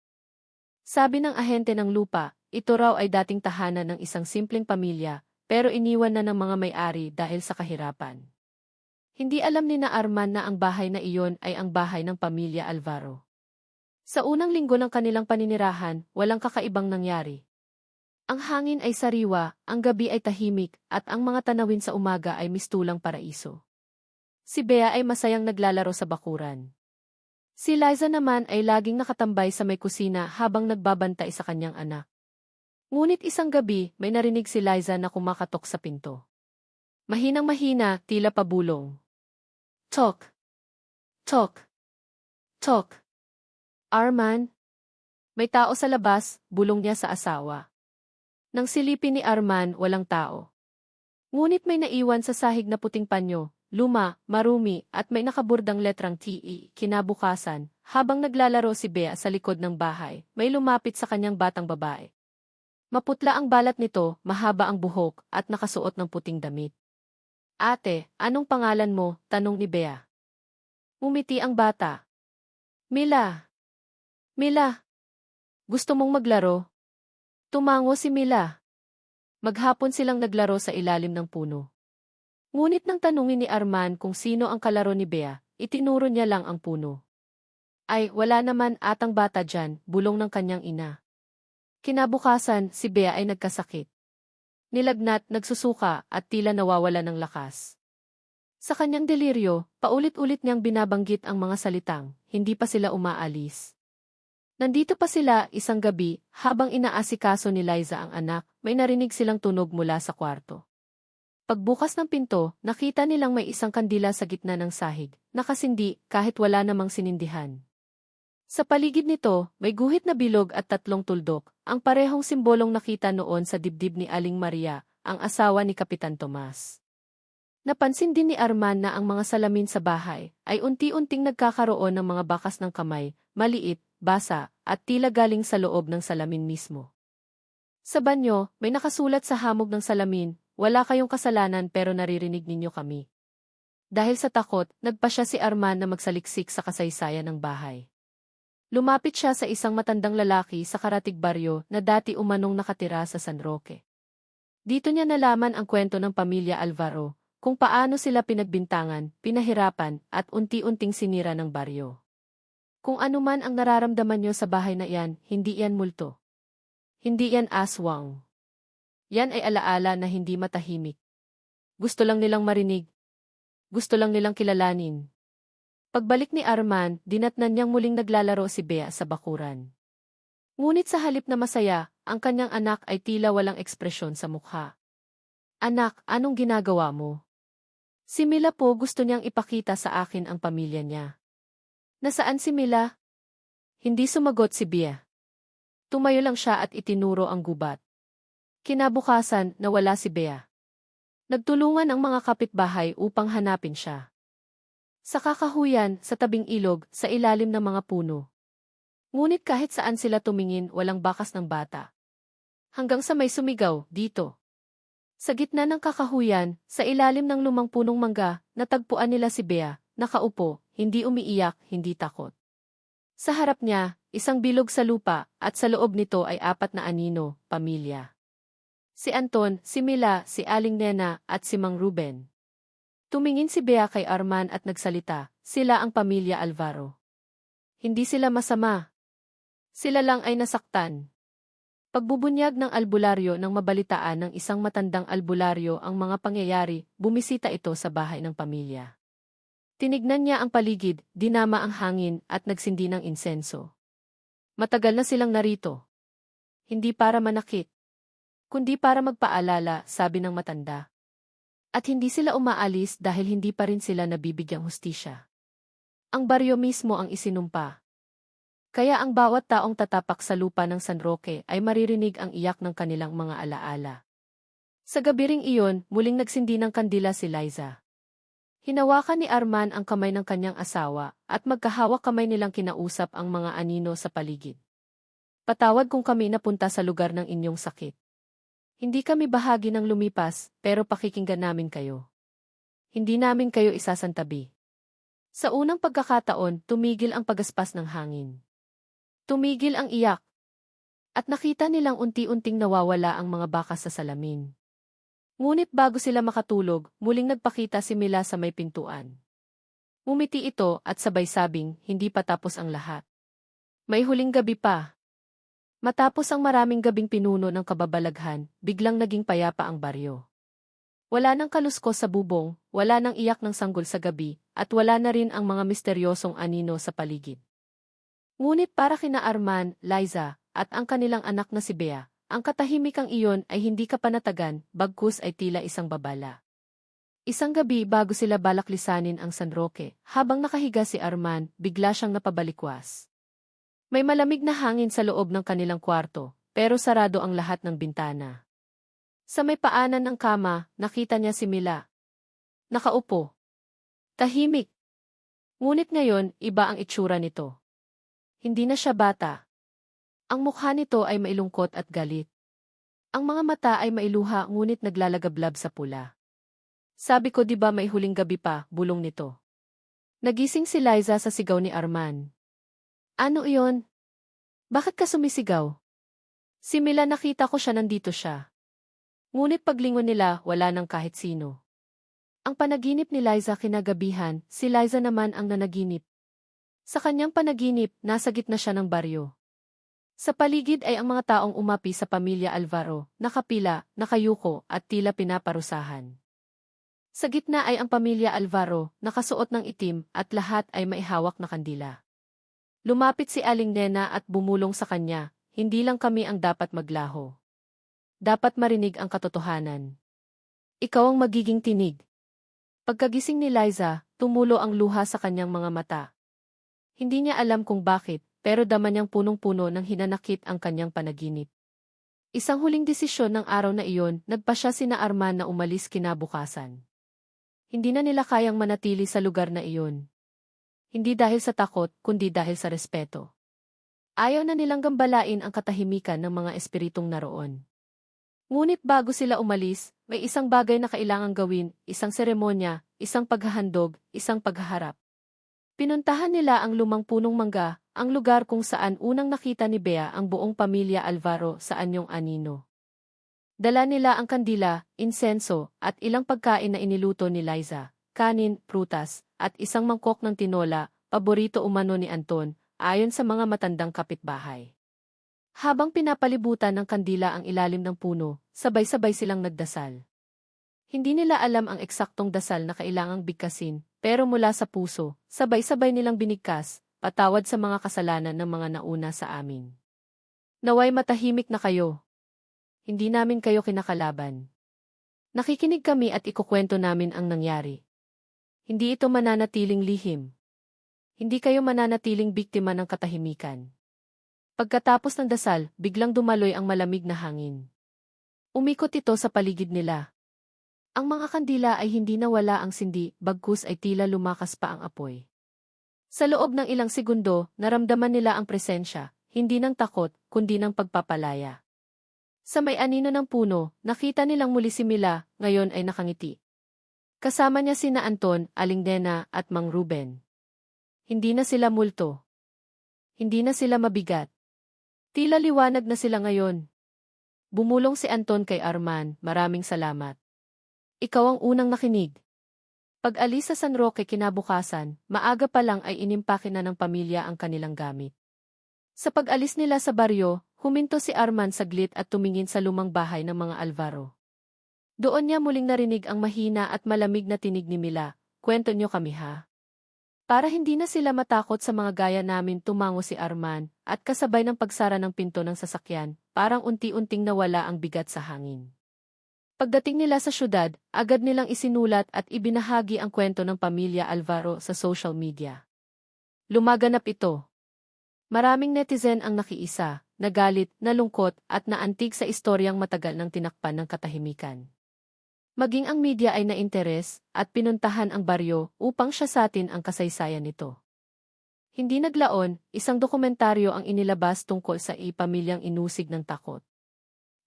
Sabi ng ahente ng lupa, ito raw ay dating tahanan ng isang simpleng pamilya, pero iniwan na ng mga may-ari dahil sa kahirapan. Hindi alam ni na Arman na ang bahay na iyon ay ang bahay ng pamilya Alvaro. Sa unang linggo ng kanilang paninirahan, walang kakaibang nangyari. Ang hangin ay sariwa, ang gabi ay tahimik, at ang mga tanawin sa umaga ay mistulang paraiso. Si Bea ay masayang naglalaro sa bakuran. Si Liza naman ay laging nakatambay sa may kusina habang nagbabantay sa kanyang anak. Ngunit isang gabi, may narinig si Liza na kumakatok sa pinto. Mahinang-mahina, tila pabulong. Tok! Tok! Tok! Arman? May tao sa labas, bulong niya sa asawa. Nang silipin ni Arman, walang tao. Ngunit may naiwan sa sahig na puting panyo, luma, marumi, at may nakaburdang letrang TE. Kinabukasan, habang naglalaro si Bea sa likod ng bahay, may lumapit sa kanyang batang babae. Maputla ang balat nito, mahaba ang buhok, at nakasuot ng puting damit. Ate, anong pangalan mo? Tanong ni Bea. Umiti ang bata. Mila. Mila. Gusto mong maglaro? Tumango si Mila. Maghapon silang naglaro sa ilalim ng puno. Ngunit nang tanungin ni Arman kung sino ang kalaro ni Bea, itinuro niya lang ang puno. Ay, wala naman atang bata dyan, bulong ng kanyang ina. Kinabukasan, si Bea ay nagkasakit. Nilagnat, nagsusuka, at tila nawawala ng lakas. Sa kanyang deliryo, paulit-ulit niyang binabanggit ang mga salitang, hindi pa sila umaalis. Nandito pa sila isang gabi, habang inaasikaso ni Liza ang anak, may narinig silang tunog mula sa kwarto. Pagbukas ng pinto, nakita nilang may isang kandila sa gitna ng sahig, nakasindi kahit wala namang sinindihan. Sa paligid nito, may guhit na bilog at 3 tuldok, ang parehong simbolong nakita noon sa dibdib ni Aling Maria, ang asawa ni Kapitan Tomas. Napansin din ni Arman na ang mga salamin sa bahay ay unti-unting nagkakaroon ng mga bakas ng kamay, maliit, basa, at tila galing sa loob ng salamin mismo. Sa banyo, may nakasulat sa hamog ng salamin, wala kayong kasalanan pero naririnig ninyo kami. Dahil sa takot, nagpa siya si Arman na magsaliksik sa kasaysayan ng bahay. Lumapit siya sa isang matandang lalaki sa karatig baryo na dati umanong nakatira sa San Roque. Dito niya nalaman ang kwento ng pamilya Alvaro, kung paano sila pinagbintangan, pinahirapan, at unti-unting sinira ng baryo. Kung ano man ang nararamdaman niyo sa bahay na iyan, hindi yan multo. Hindi yan aswang. Yan ay alaala na hindi matahimik. Gusto lang nilang marinig. Gusto lang nilang kilalanin. Pagbalik ni Arman, dinatnan niyang muling naglalaro si Bea sa bakuran. Ngunit sa halip na masaya, ang kanyang anak ay tila walang ekspresyon sa mukha. Anak, anong ginagawa mo? Si Mila po gusto niyang ipakita sa akin ang pamilya niya. Nasaan si Mila? Hindi sumagot si Bea. Tumayo lang siya at itinuro ang gubat. Kinabukasan, nawala si Bea. Nagtulungan ang mga kapitbahay upang hanapin siya. Sa kakahuyan, sa tabing ilog, sa ilalim ng mga puno. Ngunit kahit saan sila tumingin, walang bakas ng bata. Hanggang sa may sumigaw, dito. Sa gitna ng kakahuyan, sa ilalim ng lumang punong mangga, natagpuan nila si Bea, nakaupo, hindi umiiyak, hindi takot. Sa harap niya, isang bilog sa lupa, at sa loob nito ay 4 na anino, pamilya. Si Anton, si Mila, si Aling Nena, at si Mang Ruben. Tumingin si Bea kay Arman at nagsalita, sila ang pamilya Alvaro. Hindi sila masama. Sila lang ay nasaktan. Pagbubunyag ng albularyo ng mabalitaan ng isang matandang albularyo ang mga pangyayari, bumisita ito sa bahay ng pamilya. Tinignan niya ang paligid, dinama ang hangin at nagsindi ng insenso. Matagal na silang narito. Hindi para manakit, kundi para magpaalala, sabi ng matanda. At hindi sila umaalis dahil hindi pa rin sila nabibigyang hustisya. Ang baryo mismo ang isinumpa. Kaya ang bawat taong tatapak sa lupa ng San Roque ay maririnig ang iyak ng kanilang mga alaala. Sa gabi ring iyon, muling nagsindi ng kandila si Liza. Hinawakan ni Arman ang kamay ng kanyang asawa at magkahawak kamay nilang kinausap ang mga anino sa paligid. Patawad kung kami napunta sa lugar ng inyong sakit. Hindi kami bahagi ng lumipas, pero pakikinggan namin kayo. Hindi namin kayo isasantabi. Sa unang pagkakataon, tumigil ang pagaspas ng hangin. Tumigil ang iyak. At nakita nilang unti-unting nawawala ang mga bakas sa salamin. Ngunit bago sila makatulog, muling nagpakita si Mila sa may pintuan. Umiti ito at sabay sabing, hindi pa tapos ang lahat. May huling gabi pa. Matapos ang maraming gabing pinuno ng kababalaghan, biglang naging payapa ang baryo. Wala nang kaluskos sa bubong, wala nang iyak ng sanggol sa gabi, at wala na rin ang mga misteryosong anino sa paligid. Ngunit para kina Arman, Liza, at ang kanilang anak na si Bea, ang katahimikang iyon ay hindi kapanatagan, bagkus ay tila isang babala. Isang gabi bago sila balak lisanin ang San Roque, habang nakahiga si Arman, bigla siyang napabalikwas. May malamig na hangin sa loob ng kanilang kwarto, pero sarado ang lahat ng bintana. Sa may paanan ng kama, nakita niya si Mila. Nakaupo. Tahimik. Ngunit ngayon, iba ang itsura nito. Hindi na siya bata. Ang mukha nito ay mailungkot at galit. Ang mga mata ay mailuha ngunit naglalagablab sa pula. Sabi ko, di ba may huling gabi pa, bulong nito. Nagising si Liza sa sigaw ni Arman. Ano iyon? Bakit ka sumisigaw? Si Mila, nakita ko siya, nandito siya. Ngunit paglingon nila, wala nang kahit sino. Ang panaginip ni Liza kinagabihan, si Liza naman ang nanaginip. Sa kanyang panaginip, nasa gitna siya ng baryo. Sa paligid ay ang mga taong umapi sa pamilya Alvaro, nakapila, nakayuko, at tila pinaparusahan. Sa gitna ay ang pamilya Alvaro, nakasuot ng itim, at lahat ay maihawak na kandila. Lumapit si Aling Nena at bumulong sa kanya, hindi lang kami ang dapat maglaho. Dapat marinig ang katotohanan. Ikaw ang magiging tinig. Pagkagising ni Liza, tumulo ang luha sa kanyang mga mata. Hindi niya alam kung bakit, pero dama niyang punong-puno ng hinanakit ang kanyang panaginip. Isang huling desisyon ng araw na iyon, nagpasya sina Arman na umalis kinabukasan. Hindi na nila kayang manatili sa lugar na iyon. Hindi dahil sa takot, kundi dahil sa respeto. Ayaw na nilang gambalain ang katahimikan ng mga espiritong naroon. Ngunit bago sila umalis, may isang bagay na kailangang gawin, isang seremonya, isang paghahandog, isang paghaharap. Pinuntahan nila ang lumang punong mangga, ang lugar kung saan unang nakita ni Bea ang buong pamilya Alvaro sa anyong anino. Dala nila ang kandila, insenso, at ilang pagkain na iniluto ni Liza, kanin, prutas, at isang mangkok ng tinola, paborito umano ni Anton, ayon sa mga matandang kapitbahay. Habang pinapalibutan ng kandila ang ilalim ng puno, sabay-sabay silang nagdasal. Hindi nila alam ang eksaktong dasal na kailangang bigkasin, pero mula sa puso, sabay-sabay nilang binigkas, patawad sa mga kasalanan ng mga nauna sa amin. Naway matahimik na kayo. Hindi namin kayo kinakalaban. Nakikinig kami at ikukwento namin ang nangyari. Hindi ito mananatiling lihim. Hindi kayo mananatiling biktima ng katahimikan. Pagkatapos ng dasal, biglang dumaloy ang malamig na hangin. Umikot ito sa paligid nila. Ang mga kandila ay hindi nawala ang sindi, bagkus ay tila lumakas pa ang apoy. Sa loob ng ilang segundo, naramdaman nila ang presensya, hindi ng takot, kundi ng pagpapalaya. Sa may anino ng puno, nakita nilang muli si Mila, ngayon ay nakangiti. Kasama niya sina Anton, Aling Nena, at Mang Ruben. Hindi na sila multo. Hindi na sila mabigat. Tila liwanag na sila ngayon. Bumulong si Anton kay Arman, maraming salamat. Ikaw ang unang nakinig. Pag-alis sa San Roque kinabukasan, maaga pa lang ay inimpake na ng pamilya ang kanilang gamit. Sa pag-alis nila sa baryo, huminto si Arman saglit at tumingin sa lumang bahay ng mga Alvaro. Doon niya muling narinig ang mahina at malamig na tinig ni Mila, "Kwento niyo kami ha." Para hindi na sila matakot sa mga gaya namin tumango si Arman, at kasabay ng pagsara ng pinto ng sasakyan, parang unti-unting nawala ang bigat sa hangin. Pagdating nila sa syudad, agad nilang isinulat at ibinahagi ang kwento ng pamilya Alvaro sa social media. Lumaganap ito. Maraming netizen ang nakiisa, nagalit, nalungkot at naantig sa istoryang matagal ng tinakpan ng katahimikan. Maging ang media ay nainteres at pinuntahan ang baryo upang siyasatin ang kasaysayan nito. Hindi naglaon, isang dokumentaryo ang inilabas tungkol sa pamilyang inusig ng takot.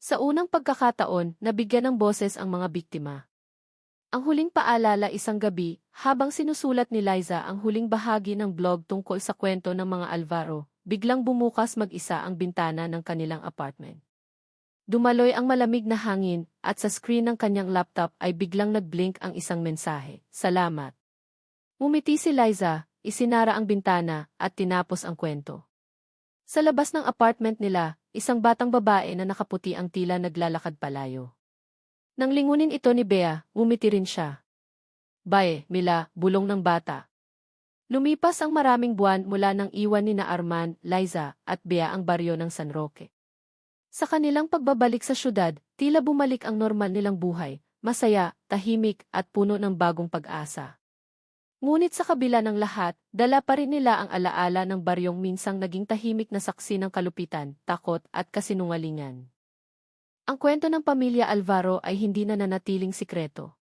Sa unang pagkakataon, nabigyan ng boses ang mga biktima. Ang huling paalala isang gabi, habang sinusulat ni Liza ang huling bahagi ng blog tungkol sa kwento ng mga Alvaro, biglang bumukas mag-isa ang bintana ng kanilang apartment. Dumaloy ang malamig na hangin, at sa screen ng kanyang laptop ay biglang nag-blink ang isang mensahe, "Salamat." Ngumiti si Liza, isinara ang bintana, at tinapos ang kwento. Sa labas ng apartment nila, isang batang babae na nakaputi ang tila naglalakad palayo. Nang lingunin ito ni Bea, ngumiti rin siya. "Bae, Mila," bulong ng bata. Lumipas ang maraming buwan mula nang iwan ni na Arman, Liza, at Bea ang baryo ng San Roque. Sa kanilang pagbabalik sa syudad, tila bumalik ang normal nilang buhay, masaya, tahimik, at puno ng bagong pag-asa. Ngunit sa kabila ng lahat, dala pa rin nila ang alaala ng baryong minsang naging tahimik na saksi ng kalupitan, takot, at kasinungalingan. Ang kwento ng pamilya Alvaro ay hindi na nanatiling sikreto.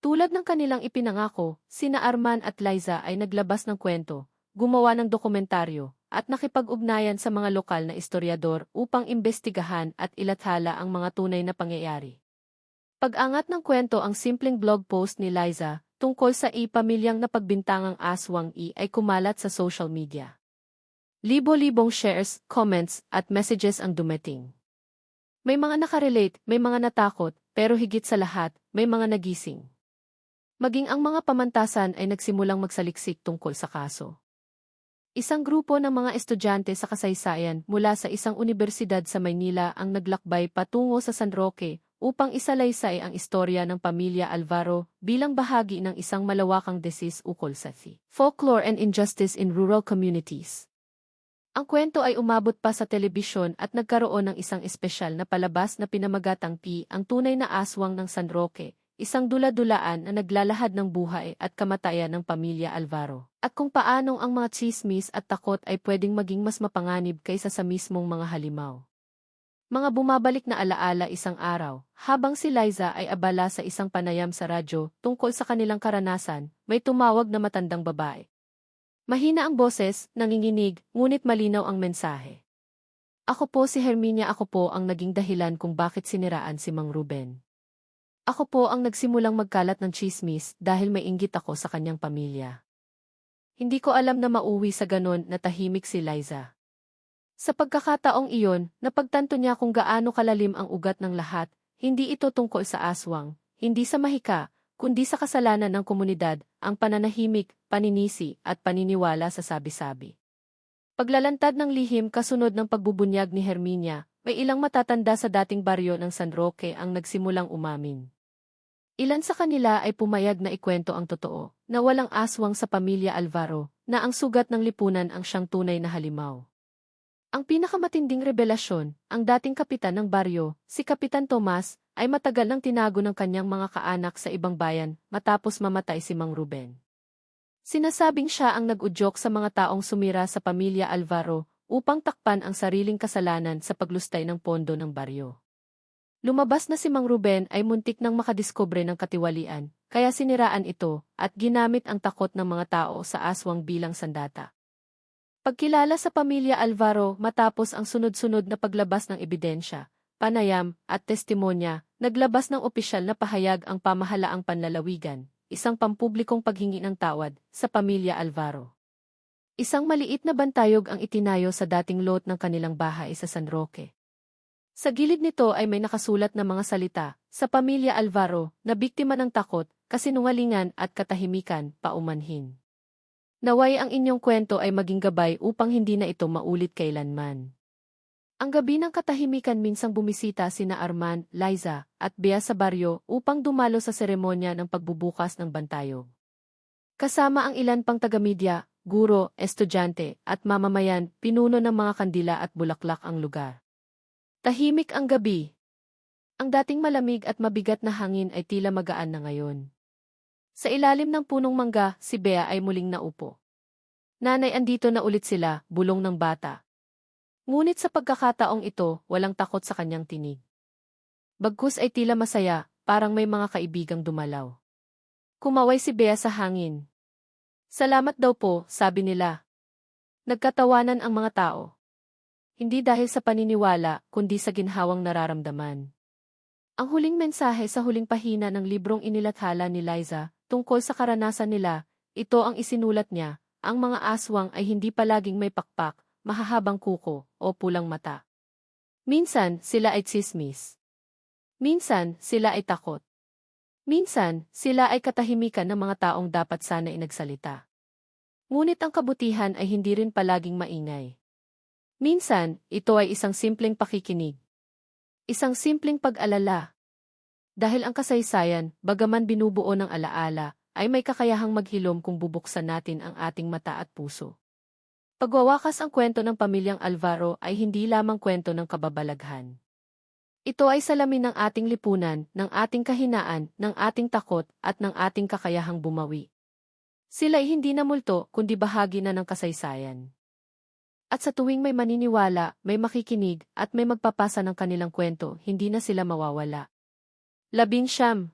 Tulad ng kanilang ipinangako, sina Arman at Liza ay naglabas ng kwento, gumawa ng dokumentaryo, at nakipag-ugnayan sa mga lokal na istoryador upang imbestigahan at ilathala ang mga tunay na pangyayari. Pag-angat ng kwento ang simpleng blog post ni Liza tungkol sa pamilyang napagbintangang aswang ay kumalat sa social media. Libo-libong shares, comments, at messages ang dumating. May mga nakarelate, may mga natakot, pero higit sa lahat, may mga nagising. Maging ang mga pamantasan ay nagsimulang magsaliksik tungkol sa kaso. Isang grupo ng mga estudyante sa kasaysayan mula sa isang universidad sa Maynila ang naglakbay patungo sa San Roque upang isalaysay ang istorya ng pamilya Alvaro bilang bahagi ng isang malawakang thesis ukol sa folklore and injustice in rural communities. Ang kwento ay umabot pa sa telebisyon at nagkaroon ng isang espesyal na palabas na pinamagatang Ang Tunay na Aswang ng San Roque, isang dula-dulaan na naglalahad ng buhay at kamatayan ng pamilya Alvaro, at kung paanong ang mga tsismis at takot ay pwedeng maging mas mapanganib kaysa sa mismong mga halimaw. Mga bumabalik na alaala isang araw, habang si Liza ay abala sa isang panayam sa radyo tungkol sa kanilang karanasan, may tumawag na matandang babae. Mahina ang boses, nanginginig, ngunit malinaw ang mensahe. "Ako po si Herminia, ako po ang naging dahilan kung bakit siniraan si Mang Ruben. Ako po ang nagsimulang magkalat ng tsismis dahil may inggit ako sa kanyang pamilya." Hindi ko alam na mauwi sa ganon na tahimik si Liza. Sa pagkakataong iyon, napagtanto niya kung gaano kalalim ang ugat ng lahat, hindi ito tungkol sa aswang, hindi sa mahika, kundi sa kasalanan ng komunidad, ang pananahimik, paninisi, at paniniwala sa sabi-sabi. Paglalantad ng lihim kasunod ng pagbubunyag ni Herminia, may ilang matatanda sa dating baryo ng San Roque ang nagsimulang umamin. Ilan sa kanila ay pumayag na ikwento ang totoo, na walang aswang sa pamilya Alvaro, na ang sugat ng lipunan ang siyang tunay na halimaw. Ang pinakamatinding revelasyon, ang dating kapitan ng baryo, si Kapitan Tomas, ay matagal nang tinago ng kanyang mga kaanak sa ibang bayan matapos mamatay si Mang Ruben. Sinasabing siya ang nag-udyok sa mga taong sumira sa pamilya Alvaro upang takpan ang sariling kasalanan sa paglustay ng pondo ng baryo. Lumabas na si Mang Ruben ay muntik nang makadiskubre ng katiwalian, kaya siniraan ito at ginamit ang takot ng mga tao sa aswang bilang sandata. Pagkilala sa pamilya Alvaro matapos ang sunod-sunod na paglabas ng ebidensya, panayam, at testimonya, naglabas ng opisyal na pahayag ang pamahalaang panlalawigan, isang pampublikong paghingi ng tawad, sa pamilya Alvaro. Isang maliit na bantayog ang itinayo sa dating lot ng kanilang bahay sa San Roque. Sa gilid nito ay may nakasulat na mga salita, "Sa pamilya Alvaro, na biktima ng takot, kasinungalingan at katahimikan paumanhin. Naway ang inyong kwento ay maging gabay upang hindi na ito maulit kailanman. Ang gabi ng katahimikan minsang bumisita sina Arman, Liza, at Bea sa baryo upang dumalo sa seremonya ng pagbubukas ng bantayog. Kasama ang ilan pang taga-media, guro, estudyante, at mamamayan, pinuno ng mga kandila at bulaklak ang lugar. Tahimik ang gabi. Ang dating malamig at mabigat na hangin ay tila magaan na ngayon. Sa ilalim ng punong mangga, si Bea ay muling naupo. Nanay, andito na ulit sila, bulong ng bata. Ngunit sa pagkakataong ito, walang takot sa kanyang tinig. Bagkus ay tila masaya, parang may mga kaibigang dumalaw. Kumaway si Bea sa hangin. Salamat daw po, sabi nila. Nagkatawanan ang mga tao. Hindi dahil sa paniniwala, kundi sa ginhawang nararamdaman. Ang huling mensahe sa huling pahina ng librong inilathala ni Liza, tungkol sa karanasan nila, ito ang isinulat niya, ang mga aswang ay hindi palaging may pakpak, mahahabang kuko, o pulang mata. Minsan, sila ay tsismis. Minsan, sila ay takot. Minsan, sila ay katahimikan ng mga taong dapat sana inagsalita. Ngunit ang kabutihan ay hindi rin palaging maingay. Minsan, ito ay isang simpleng pakikinig. Isang simpleng pag-alala. Dahil ang kasaysayan, bagaman binubuo ng alaala, ay may kakayahang maghilom kung bubuksan natin ang ating mata at puso. Pagwawakas ang kwento ng pamilyang Alvaro ay hindi lamang kwento ng kababalaghan. Ito ay salamin ng ating lipunan, ng ating kahinaan, ng ating takot, at ng ating kakayahang bumawi. Sila ay hindi na multo, kundi bahagi na ng kasaysayan. At sa tuwing may maniniwala, may makikinig, at may magpapasa ng kanilang kwento, hindi na sila mawawala. 19.